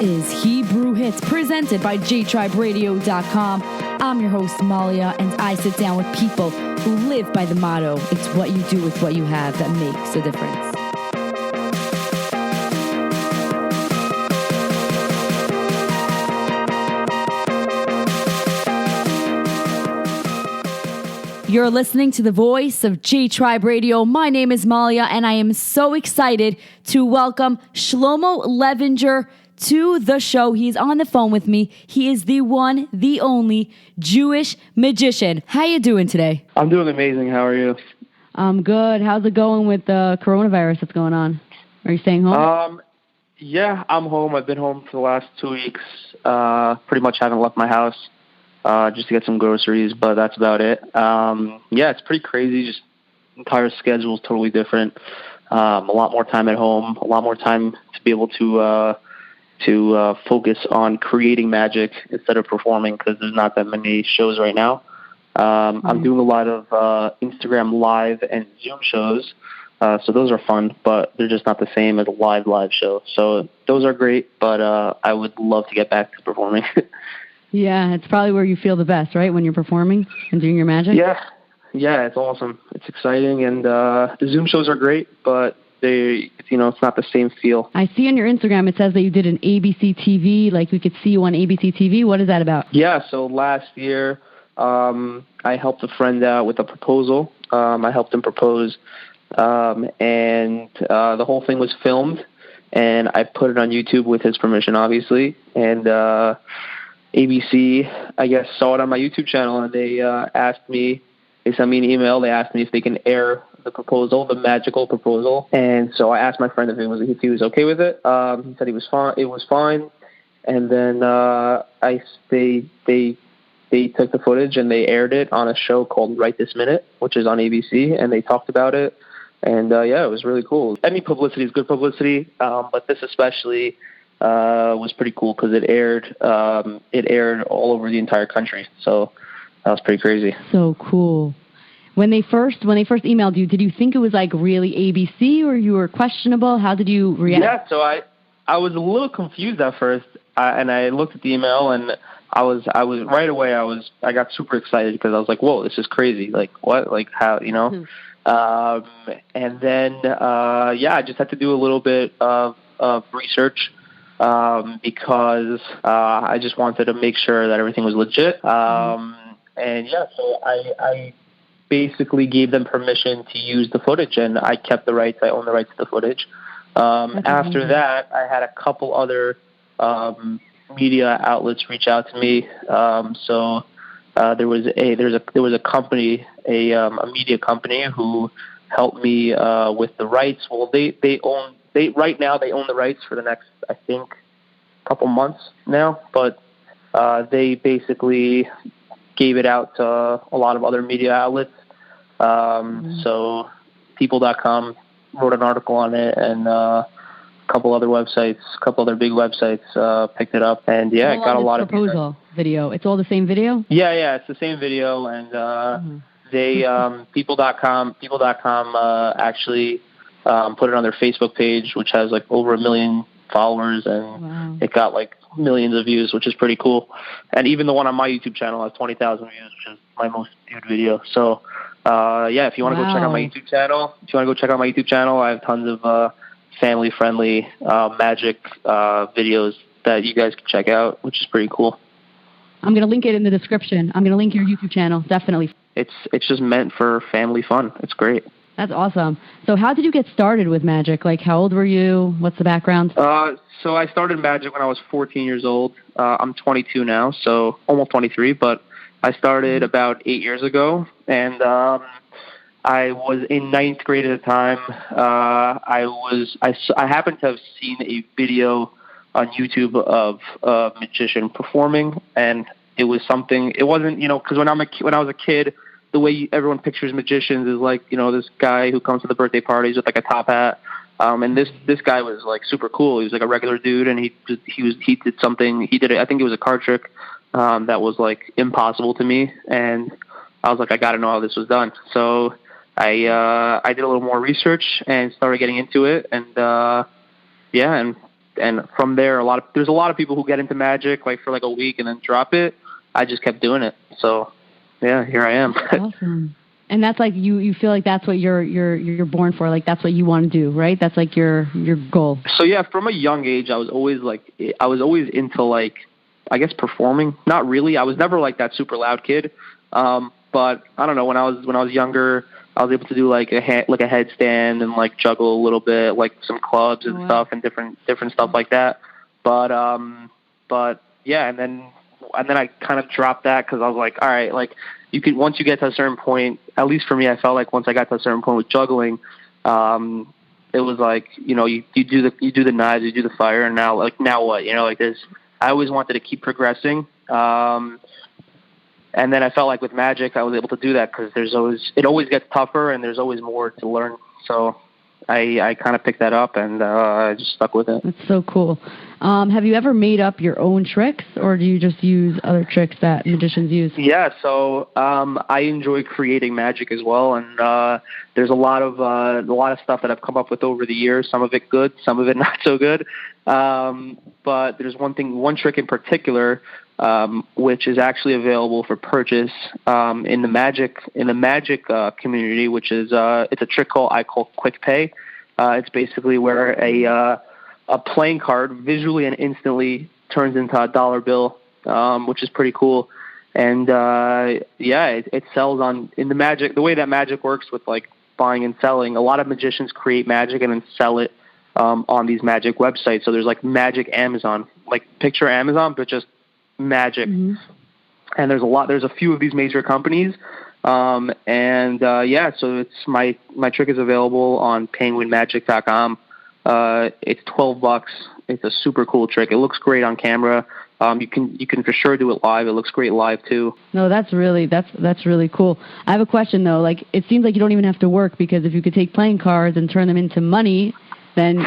is Hebrew Hits, presented by jtriberadio.com. I'm your host, Malia, and I sit down with people who live by the motto, it's what you do with what you have that makes a difference. You're listening to the voice of J-Tribe Radio. My name is Malia, and I am so excited to welcome Shlomo Levinger to the show. He's on the phone with me. He is the one, the only Jewish magician. How you doing today? I'm doing amazing. How are you? I'm good. How's it going with the coronavirus that's going on? Are you staying home? Yeah, I'm home. I've been home for the last 2 weeks. Pretty much haven't left my house. Just to get some groceries, but that's about it. Yeah, it's pretty crazy. Just entire schedule is totally different. A lot more time at home, a lot more time to be able to focus on creating magic instead of performing because there's not that many shows right now. I'm doing a lot of Instagram Live and Zoom shows, so those are fun, but they're just not the same as a live show. So those are great, but I would love to get back to performing. Yeah, it's probably where you feel the best, right, when you're performing and doing your magic? Yeah, it's awesome. It's exciting, and the Zoom shows are great, but it's not the same feel. I see on your Instagram it says that you did an ABC TV, like we could see you on ABC TV. What is that about? Yeah, so last year I helped a friend out with a proposal. I helped him propose, and the whole thing was filmed, and I put it on YouTube with his permission, obviously, and ABC, I guess, saw it on my YouTube channel, and they sent me an email. They asked me if they can air the proposal, the magical proposal. And so I asked my friend if he was okay with it. He said he was fine. It was fine. And then they took the footage and they aired it on a show called Right This Minute, which is on ABC, and they talked about it. And yeah, it was really cool. Any publicity is good publicity, but this especially was pretty cool because it aired all over the entire country. So that was pretty crazy. So cool. When they first emailed you, did you think it was like really ABC, or you were questionable? How did you react? Yeah, so I was a little confused at first, and I looked at the email, and I was right away. I got super excited because I was like, whoa, this is crazy. Like what? Like how? And then I just had to do a little bit of research. Because I just wanted to make sure that everything was legit. And yeah, so I basically gave them permission to use the footage, and I kept the rights. I own the rights to the footage. After that, I had a couple other media outlets reach out to me. So there was a company, a media company who helped me with the rights. Well, right now they own the rights for the next, I think, couple months now, but they basically gave it out to a lot of other media outlets. So people.com wrote an article on it, and a couple other big websites picked it up, and yeah, it got a lot of proposal video. It's all the same video? Yeah, it's the same video, and they people.com actually put it on their Facebook page, which has like over 1 million followers, and it got like millions of views, which is pretty cool. And even the one on my YouTube channel has 20,000 views, which is my most viewed video. So if you want to go check out my YouTube channel, I have tons of family-friendly magic videos that you guys can check out, which is pretty cool. I'm going to link it in the description. I'm going to link your YouTube channel, definitely. It's just meant for family fun. It's great. That's awesome. So how did you get started with magic? Like, how old were you? What's the background? So I started magic when I was 14 years old. I'm 22 now, so almost 23, but I started about 8 years ago, and I was in 9th grade at the time. I happened to have seen a video on YouTube of a magician performing, and it was something. It wasn't, because when I was a kid, the way everyone pictures magicians is like, this guy who comes to the birthday parties with like a top hat. And this guy was like super cool. He was like a regular dude, and he did something. He did it. I think it was a card trick that was like impossible to me, and I was like, I got to know how this was done. So I did a little more research and started getting into it, and and And from there, there's a lot of people who get into magic like for like a week and then drop it. I just kept doing it. So yeah, here I am. Awesome. And that's like you feel like that's what you're born for. Like that's what you want to do, right? That's like your goal. So yeah, from a young age, I was always into like, I guess, performing. Not really. I was never like that super loud kid. But I don't know, when I was younger, I was able to do like a headstand and like juggle a little bit, like some clubs and stuff and different stuff like that. But yeah, and then I kind of dropped that because I was like, all right, like once you get to a certain point, at least for me, I felt like once I got to a certain point with juggling, it was like, you do the knives, you do the fire, and now what? Like this. I always wanted to keep progressing. And then I felt like with magic, I was able to do that because it always gets tougher and there's always more to learn. So I kind of picked that up and I just stuck with it. That's so cool. Have you ever made up your own tricks, or do you just use other tricks that magicians use? Yeah, so I enjoy creating magic as well, and there's a lot of stuff that I've come up with over the years. Some of it good, some of it not so good. But there's one trick in particular, which is actually available for purchase in the magic community, which is it's a trick I call Quick Pay. It's basically where a playing card visually and instantly turns into a dollar bill, which is pretty cool. And it sells in the magic. The way that magic works with like buying and selling, a lot of magicians create magic and then sell it on these magic websites. So there's like Magic Amazon, like picture Amazon, but just magic. Mm-hmm. And there's a few of these major companies. So it's my trick is available on penguinmagic.com. It's $12. It's a super cool trick. It looks great on camera. You can for sure do it live. It looks great live too. No, that's really cool. I have a question though. Like, it seems like you don't even have to work, because if you could take playing cards and turn them into money, then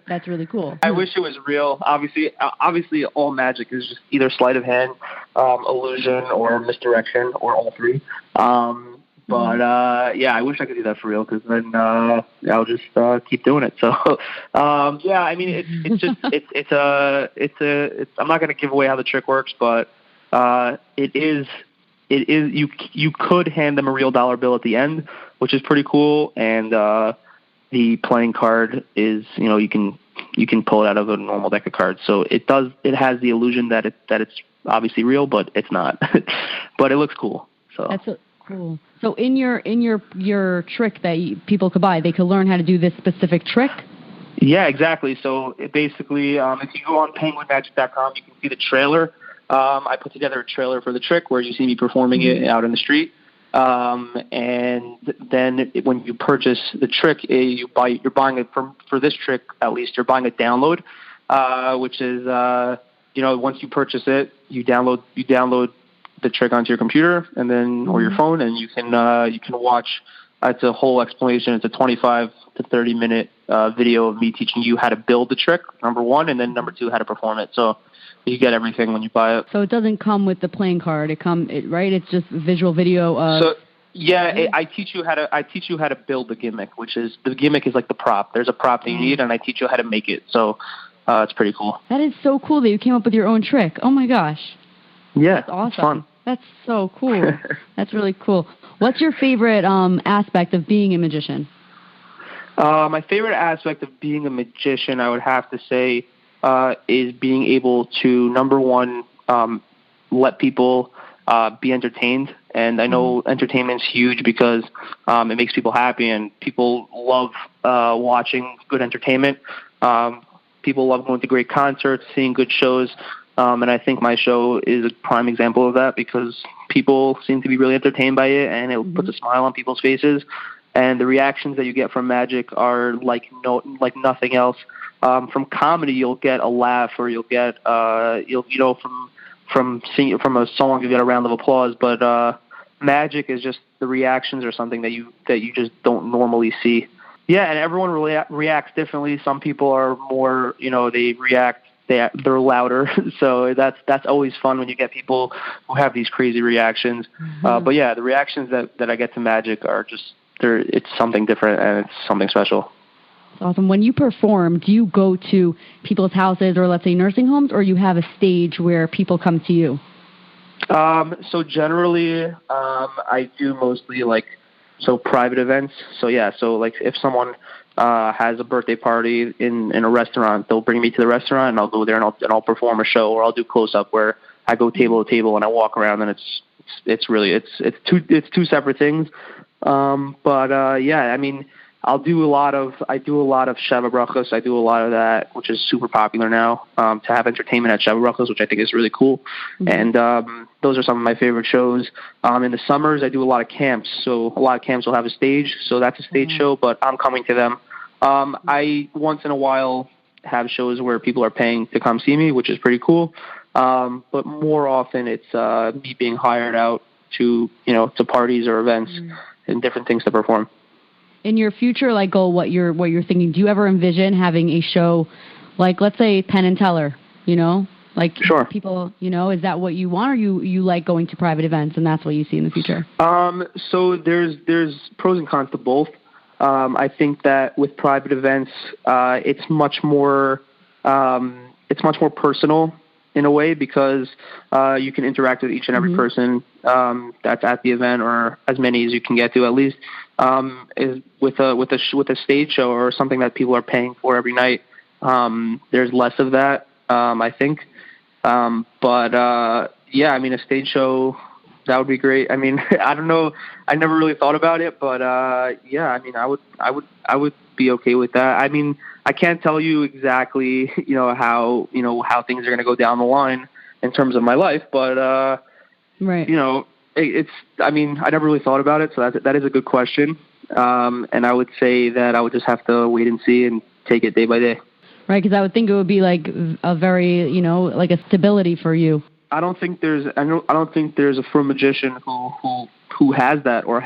that's really cool. I wish it was real. Obviously, all magic is just either sleight of hand, illusion, or misdirection, or all three. I wish I could do that for real, because then I'll just keep doing it. So, I mean, I'm not going to give away how the trick works, but it is you could hand them a real dollar bill at the end, which is pretty cool, and the playing card is, you can pull it out of a normal deck of cards. So it has the illusion that it's obviously real, but it's not. But it looks cool. So that's cool. So in your trick that people could buy, they could learn how to do this specific trick? Yeah, exactly. So basically, if you go on penguinmagic.com, you can see the trailer. I put together a trailer for the trick where you see me performing it out in the street. And then when you purchase the trick, you're buying it for this trick, at least you're buying a download, which is, once you purchase it, you download the trick onto your computer and then, or your phone, and you can watch, it's a whole explanation. It's a 25 to 30 minute, video of me teaching you how to build the trick, number one, and then number two, how to perform it. So you get everything when you buy it. So it doesn't come with the playing card. Right? It's just visual video. I teach you how to build the gimmick, the gimmick is like the prop. There's a prop that you need, and I teach you how to make it. So it's pretty cool. That is so cool that you came up with your own trick. Oh my gosh. Yeah, that's awesome. It's fun. That's so cool. That's really cool. What's your favorite aspect of being a magician? My favorite aspect of being a magician, I would have to say, is being able to, number one, let people be entertained. And I know entertainment's huge because it makes people happy, and people love watching good entertainment. People love going to great concerts, seeing good shows. And I think my show is a prime example of that, because people seem to be really entertained by it, and it puts a smile on people's faces. And the reactions that you get from magic are like nothing else. From comedy, you'll get a laugh, or you'll get from a song, you get a round of applause. But magic is just, the reactions are something that you just don't normally see. Yeah, and everyone reacts differently. Some people are more, they react. They're louder, so that's always fun when you get people who have these crazy reactions. But yeah, the reactions that I get to magic are just, it's something different, and it's something special. awesome. When you perform, do you go to people's houses or, let's say, nursing homes, or you have a stage where people come to you? So generally, I do mostly private events. So if someone has a birthday party in a restaurant, they'll bring me to the restaurant, and I'll go there and I'll perform a show, or I'll do close up where I go table to table and I walk around, and it's two separate things. I mean, I do a lot of Sheva Brachos. I do a lot of that, which is super popular now, to have entertainment at Sheva Brachos, which I think is really cool. Mm-hmm. And those are some of my favorite shows. In the summers, I do a lot of camps. So a lot of camps will have a stage. So that's a stage show, but I'm coming to them. I once in a while have shows where people are paying to come see me, which is pretty cool. But more often it's me being hired out to parties or events and different things to perform. In your future, goal, what you're thinking, do you ever envision having a show, let's say Penn and Teller, Sure. People, is that what you want, or you like going to private events and that's what you see in the future? So there's pros and cons to both. I think that with private events, it's much more personal in a way, because you can interact with each and every person that's at the event, or as many as you can get to at least. Is with a stage show or something that people are paying for every night. There's less of that, I think. I mean, a stage show, that would be great. I mean, I don't know. I never really thought about it, but I mean, I would be okay with that. I mean, I can't tell you exactly, how things are going to go down the line in terms of my life, but right. I mean, I never really thought about it, so that is a good question. And I would say that I would just have to wait and see and take it day by day. Right, because I would think it would be a very, a stability for you. I don't think there's a full magician who has that or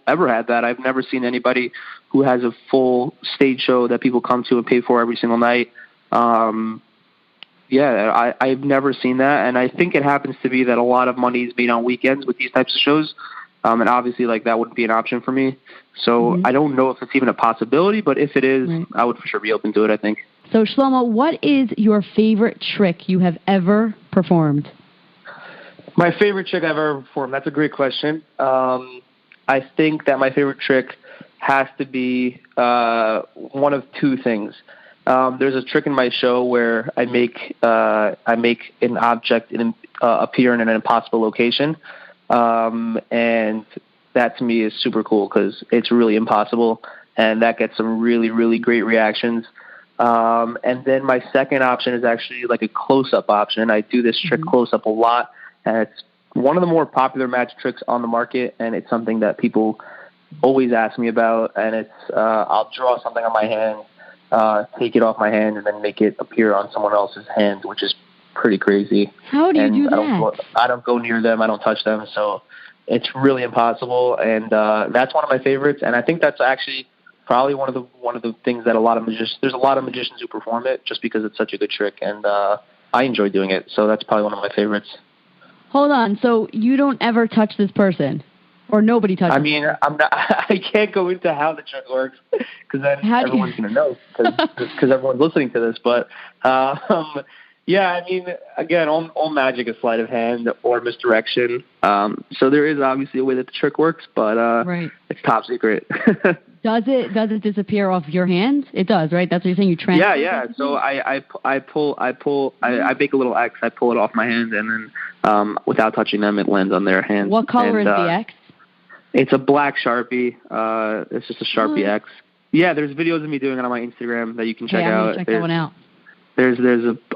ever had that. I've never seen anybody who has a full stage show that people come to and pay for every single night. I've never seen that, and I think it happens to be that a lot of money is made on weekends with these types of shows, and obviously that wouldn't be an option for me. So I don't know if it's even a possibility, but if it is, I would for sure be open to it, I think. So Shlomo, what is your favorite trick you have ever performed? My favorite trick I've ever performed? That's a great question. I think that my favorite trick has to be one of two things. There's a trick in my show where I make an object appear in an impossible location, and that to me is super cool because it's really impossible, and that gets some really, really great reactions. And then my second option is actually a close-up option. I do this trick close-up a lot, and it's one of the more popular magic tricks on the market, and it's something that people always ask me about, and it's I'll draw something on my hand, take it off my hand, and then make it appear on someone else's hand, which is pretty crazy. How do you do that? I don't go near them. I don't touch them, so it's really impossible, and that's one of my favorites, and I think that's actually probably one of the things that there's a lot of magicians who perform it just because it's such a good trick, and I enjoy doing it, so that's probably one of my favorites. Hold on, so you don't ever touch this person? Or nobody touches? I mean, I can't go into how the trick works because then everyone's going to know because everyone's listening to this. But I mean, again, all magic is sleight of hand or misdirection. So there is obviously a way that the trick works, but it's top secret. Does it disappear off your hand? It does, right? That's what you're saying. You transfer. Yeah. So I make a little X. I pull it off my hand, and then without touching them, it lands on their hand. What color is the X? It's a black Sharpie. It's just a Sharpie X. Yeah, there's videos of me doing it on my Instagram that you can check out. Check that one out. There's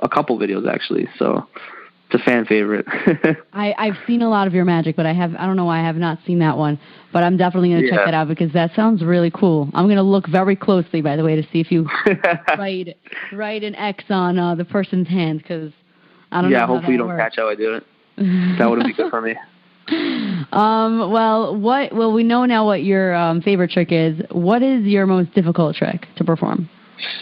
a couple videos actually, so it's a fan favorite. I've seen a lot of your magic, but I don't know why I have not seen that one. But I'm definitely going to check that out because that sounds really cool. I'm going to look very closely, by the way, to see if you write an X on the person's hand because I don't know. Yeah, hopefully you don't catch how I do it. That wouldn't be good for me. Well, we know now what your favorite trick is. What is your most difficult trick to perform?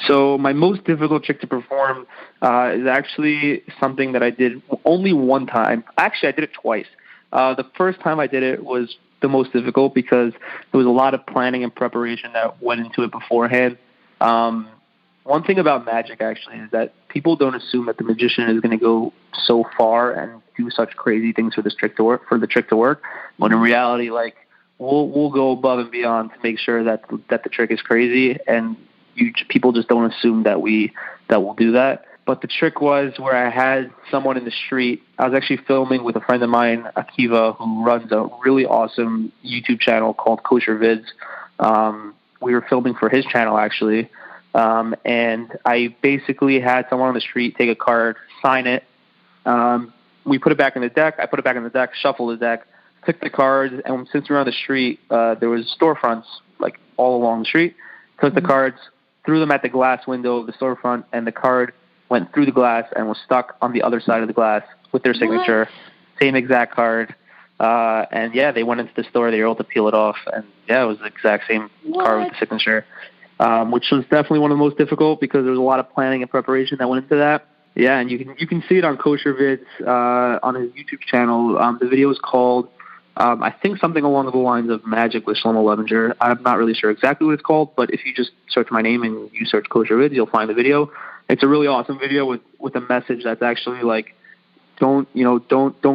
So my most difficult trick to perform is actually something that I did only one time. Actually, I did it twice. The first time I did it was the most difficult because there was a lot of planning and preparation that went into it beforehand. One thing about magic, actually, is that people don't assume that the magician is going to go so far and do such crazy things for the trick to work. When in reality, like we'll go above and beyond to make sure that the trick is crazy, and people just don't assume that we'll do that. But the trick was where I had someone in the street. I was actually filming with a friend of mine, Akiva, who runs a really awesome YouTube channel called Kosher Vids. We were filming for his channel, actually. And I basically had someone on the street take a card, sign it. We put it back in the deck. I put it back in the deck, shuffled the deck, took the cards, and since we were on the street, there was storefronts like all along the street. Took the cards, threw them at the glass window of the storefront, and the card went through the glass and was stuck on the other side of the glass with their signature. What? Same exact card. And yeah, they went into the store. They were able to peel it off, and yeah, it was the exact same card with the signature. Which was definitely one of the most difficult because there was a lot of planning and preparation that went into that. Yeah, and you can see it on Kosher Vids on his YouTube channel. The video is called, I think, something along the lines of Magic with Shlomo Levinger. I'm not really sure exactly what it's called, but if you just search my name and you search Kosher Vids, you'll find the video. It's a really awesome video with a message that's actually like, don't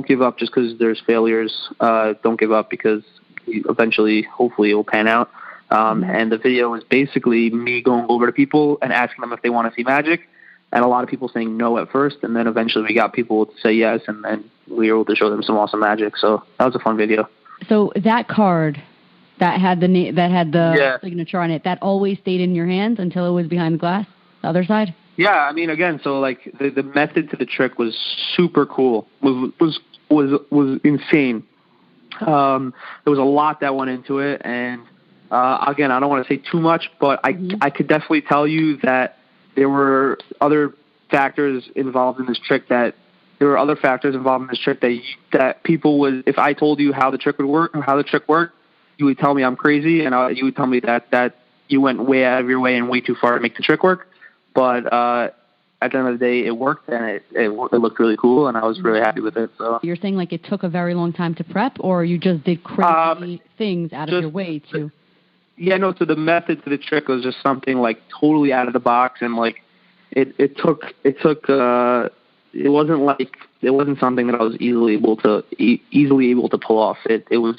give up just because there's failures. Don't give up because eventually, hopefully, it will pan out. And the video is basically me going over to people and asking them if they want to see magic, and a lot of people saying no at first, and then eventually we got people to say yes, and then we were able to show them some awesome magic. So that was a fun video. So that card that had the signature on it, that always stayed in your hands until it was behind the glass, the other side? Yeah, I mean, again, so like the method to the trick was super cool. Was insane. There was a lot that went into it, and again, I don't want to say too much, but I could definitely tell you that there were other factors involved in this trick that people would, if I told you how the trick would work or how the trick worked, you would tell me I'm crazy, and you would tell me that you went way out of your way and way too far to make the trick work. But at the end of the day, it worked, and it looked really cool, and I was really happy with it. So you're saying like it took a very long time to prep, or you just did crazy things out of your way to? Yeah, no. So the method to the trick was just something like totally out of the box, and like it wasn't something that I was easily able to pull off. It was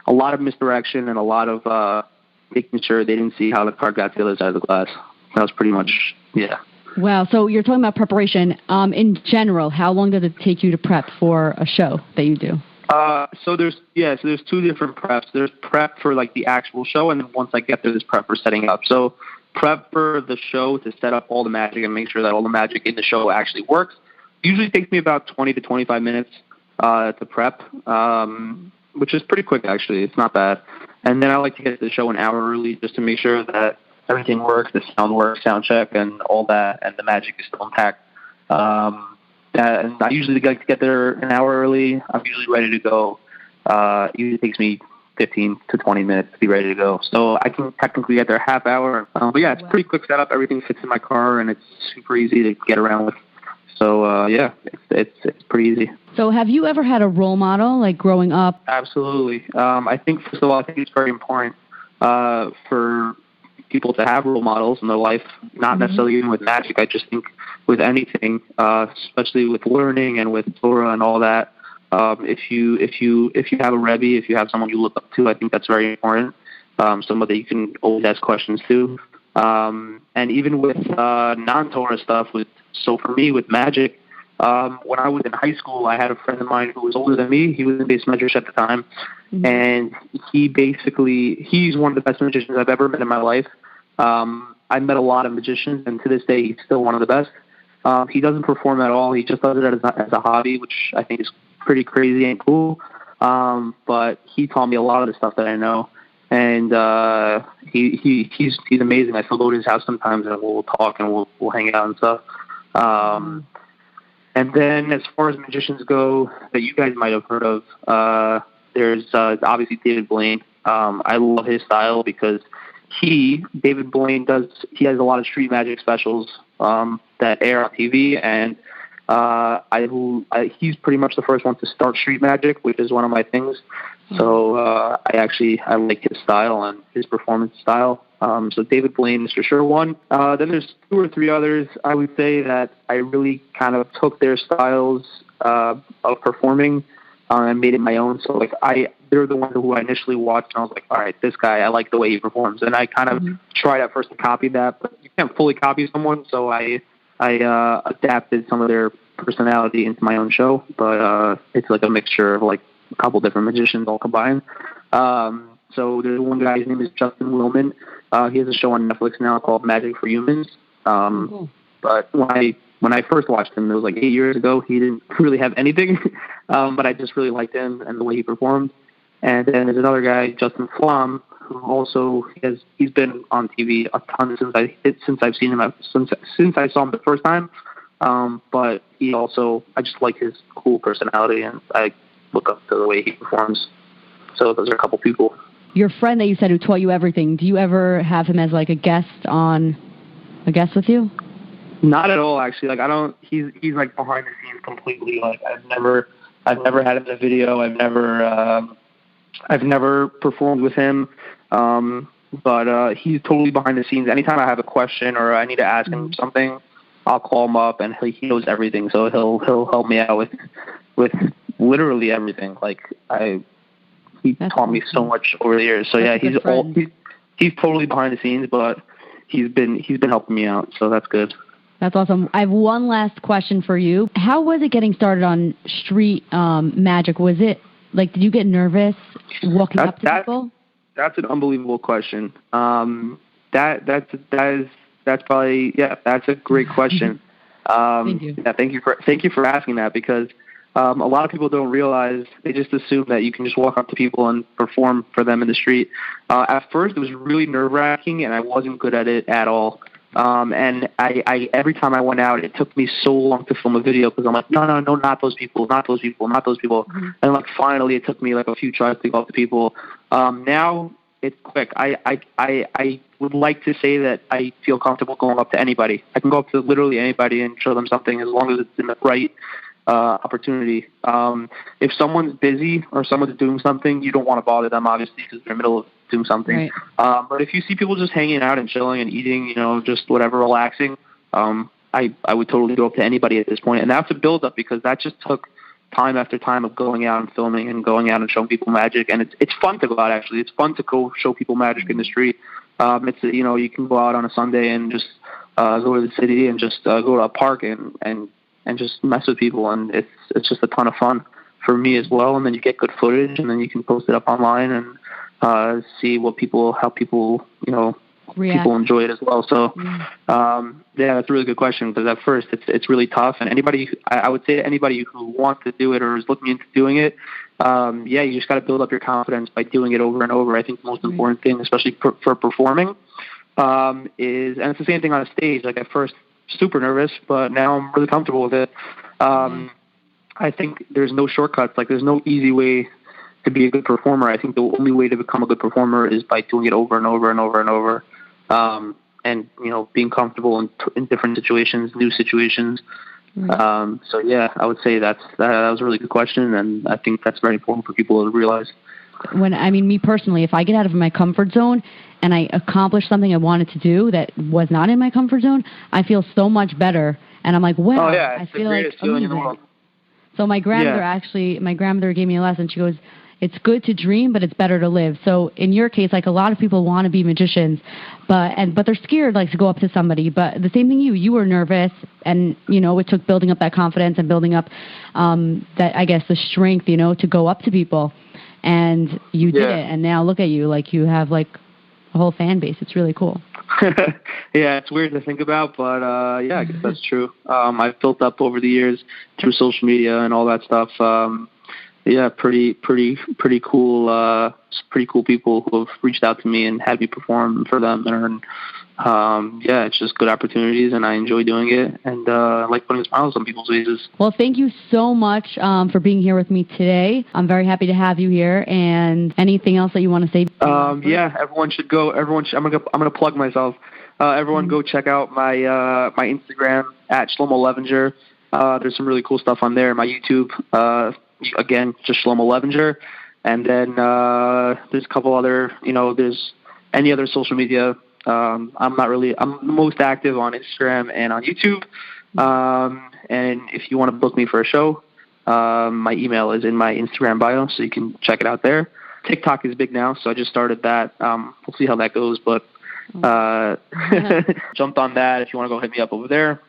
a lot of misdirection and a lot of making sure they didn't see how the card got to the other side of the glass. That was pretty much, yeah. Wow. So you're talking about preparation. In general, how long does it take you to prep for a show that you do? So there's two different preps. There's prep for like the actual show, and then once I get there, there's prep for setting up. So prep for the show to set up all the magic and make sure that all the magic in the show actually works. Usually takes me about 20 to 25 minutes to prep, which is pretty quick actually. It's not bad. And then I like to get to the show an hour early just to make sure that everything works, the sound works, sound check, and all that, and the magic is still intact. And I usually like to get there an hour early. I'm usually ready to go. It usually takes me 15 to 20 minutes to be ready to go. So I can technically get there a half hour. But yeah, it's a pretty quick setup. Everything fits in my car, and it's super easy to get around with. So yeah, it's pretty easy. So have you ever had a role model, like growing up? Absolutely. I think, first of all, I think it's very important for people to have role models in their life, not necessarily even with magic. I just think with anything, especially with learning and with Torah and all that, if you have a Rebbe, if you have someone you look up to, I think that's very important. Somebody you can always ask questions to. And even with non-Torah stuff, so for me with magic, when I was in high school, I had a friend of mine who was older than me. He was in base medrash at the time, and he's one of the best magicians I've ever met in my life. I met a lot of magicians, and to this day, he's still one of the best. He doesn't perform at all. He just does it as a hobby, which I think is pretty crazy and cool. But he taught me a lot of the stuff that I know, and he's amazing. I still go to his house sometimes, and we'll talk and we'll hang out and stuff. And then as far as magicians go that you guys might have heard of, there's obviously David Blaine. I love his style because David Blaine has a lot of street magic specials that air on TV, and He's pretty much the first one to start street magic, which is one of my things. So I like his style and his performance style. So David Blaine, Mr. Sure one. Then there's 2 or 3 others. I would say that I really kind of took their styles of performing and made it my own. So they're the ones who I initially watched, and I was like, all right, this guy, I like the way he performs. And I kind of tried at first to copy that, but you can't fully copy someone. So I adapted some of their personality into my own show, but it's like a mixture of like a couple different magicians all combined. So there's one guy, his name is Justin Willman. He has a show on Netflix now called Magic for Humans. But when I first watched him, it was like 8 years ago. He didn't really have anything, but I just really liked him and the way he performed. And then there's another guy, Justin Flom, who also he's been on TV a ton since I've seen him since I saw him the first time. But I just like his cool personality, and I look up to the way he performs. So those are a couple people. Your friend that you said who taught you everything, do you ever have him as like a guest with you? Not at all, actually. Like, I don't. He's like behind the scenes completely. Like, I've never had him in a video. I've never performed with him. But he's totally behind the scenes. Anytime I have a question or I need to ask him something, I'll call him up, and he knows everything. So he'll help me out with literally everything. Like, he taught me so much over the years. So yeah, he's totally behind the scenes, but he's been helping me out. So that's good. That's awesome. I have one last question for you. How was it getting started on street magic? Was it like, did you get nervous walking up to people? That's an unbelievable question. That's probably, that's a great question. Thank you. Yeah, thank you for asking that, because a lot of people don't realize, they just assume that you can just walk up to people and perform for them in the street. At first, it was really nerve-wracking, and I wasn't good at it at all. And I every time I went out, it took me so long to film a video, because I'm like, no, not those people. And like finally, it took me like a few tries to go up to people. Now it's quick. I would like to say that I feel comfortable going up to anybody. I can go up to literally anybody and show them something, as long as it's in the right opportunity. If someone's busy or someone's doing something, you don't want to bother them, obviously, because they're in the middle of doing something. Right. But if you see people just hanging out and chilling and eating, just whatever, relaxing, I would totally go up to anybody at this point. And that's a build-up, because that just took time after time of going out and filming and going out and showing people magic. And it's fun to go out, actually. It's fun to go show people magic in the street. You can go out on a Sunday and just go to the city and just go to a park and just mess with people. And it's just a ton of fun for me as well. And then you get good footage, and then you can post it up online and see how people react. People enjoy it as well. So, that's a really good question, because at first it's really tough. And I would say to anybody who wants to do it or is looking into doing it, you just got to build up your confidence by doing it over and over. I think the most important thing, especially for performing, and it's the same thing on a stage. Like, at first, super nervous, but now I'm really comfortable with it. I think there's no shortcuts. Like, there's no easy way to be a good performer. I think the only way to become a good performer is by doing it over and over and over and over. And being comfortable in different situations, new situations. Right. I would say that was a really good question, and I think that's very important for people to realize. Me personally, if I get out of my comfort zone and I accomplish something I wanted to do that was not in my comfort zone, I feel so much better, and I'm like, wow, I feel like amazing. So my grandmother gave me a lesson. She goes, it's good to dream, but it's better to live. So in your case, like, a lot of people want to be magicians, but they're scared, like, to go up to somebody. But the same thing, you were nervous, and it took building up that confidence and building up the strength, to go up to people, and you did it. And now look at you, like, you have like a whole fan base. It's really cool. Yeah, it's weird to think about, but I guess that's true. I've built up over the years through social media and all that stuff. Pretty cool. Pretty cool people who have reached out to me and had me perform for them, and it's just good opportunities, and I enjoy doing it, and I like putting smiles on people's faces. Well, thank you so much for being here with me today. I'm very happy to have you here. And anything else that you want to say? Everyone should go. I'm gonna plug myself. Everyone go check out my Instagram at Shlomo Levinger. There's some really cool stuff on there. My YouTube, again, just Shlomo Levinger. And then there's a couple other, there's any other social media. I'm most active on Instagram and on YouTube. And if you want to book me for a show, my email is in my Instagram bio, so you can check it out there. TikTok is big now, so I just started that. We'll see how that goes, but jumped on that. If you want to go hit me up over there,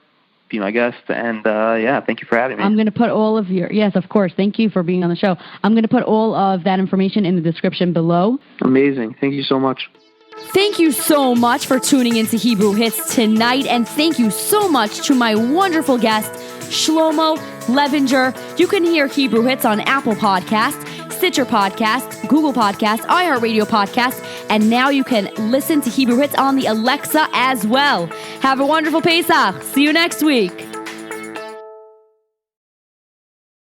be my guest. And thank you for having me. I'm going to put all of yes, of course. Thank you for being on the show. I'm going to put all of that information in the description below. Amazing. Thank you so much. Thank you so much for tuning into Hebrew Hits tonight, and thank you so much to my wonderful guest, Shlomo Levinger. You can hear Hebrew Hits on Apple Podcasts, Stitcher Podcast, Google Podcast, iHeartRadio Podcast, and now you can listen to Hebrew Hits on the Alexa as well. Have a wonderful Pesach. See you next week.